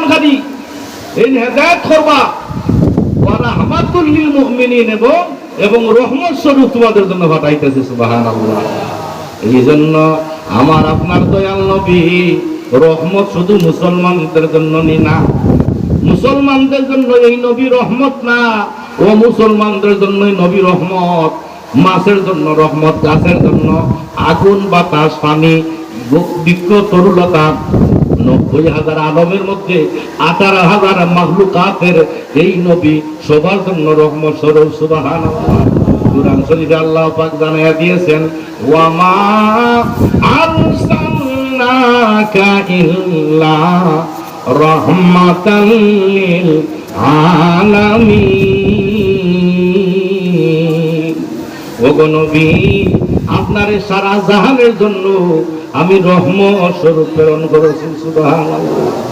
খালি এই হেদায়েত করবা ওয়া রাহমাতুল লিল মুমিনিন এবং রহমত স্বরূপ তোমাদের জন্য পাঠাইতেছে সুবহানাল্লাহ। এই জন্য আমার আপনার দয়াল নবী রহমত শুধু মুসলমানদের জন্য না, মুসলমানদের জন্য এই নবী রহমত না, ও মুসলমানদের জন্য নবী রহমত, মাছের জন্য রহমত, গাছের জন্য আগুন, বাতাস, পানি, বৃক্ষ, তরুলতা, 90,000 আলমের মধ্যে 18,000 মাখলুকাতের এই নবী সবার জন্য রহমত স্বরূপ সুবহানাল্লাহ। কুরআন শরীফে আল্লাহ পাক জানায়া দিয়েছেন ওয়া মা আরসালনাকা ইল্লা রাহমাতাল লিল আলামিন। ওগো নবী, আপনারে সারা জাহানের জন্য আমি রহমত স্বরূপ প্রেরণ করেছি সুবহানাল্লাহ।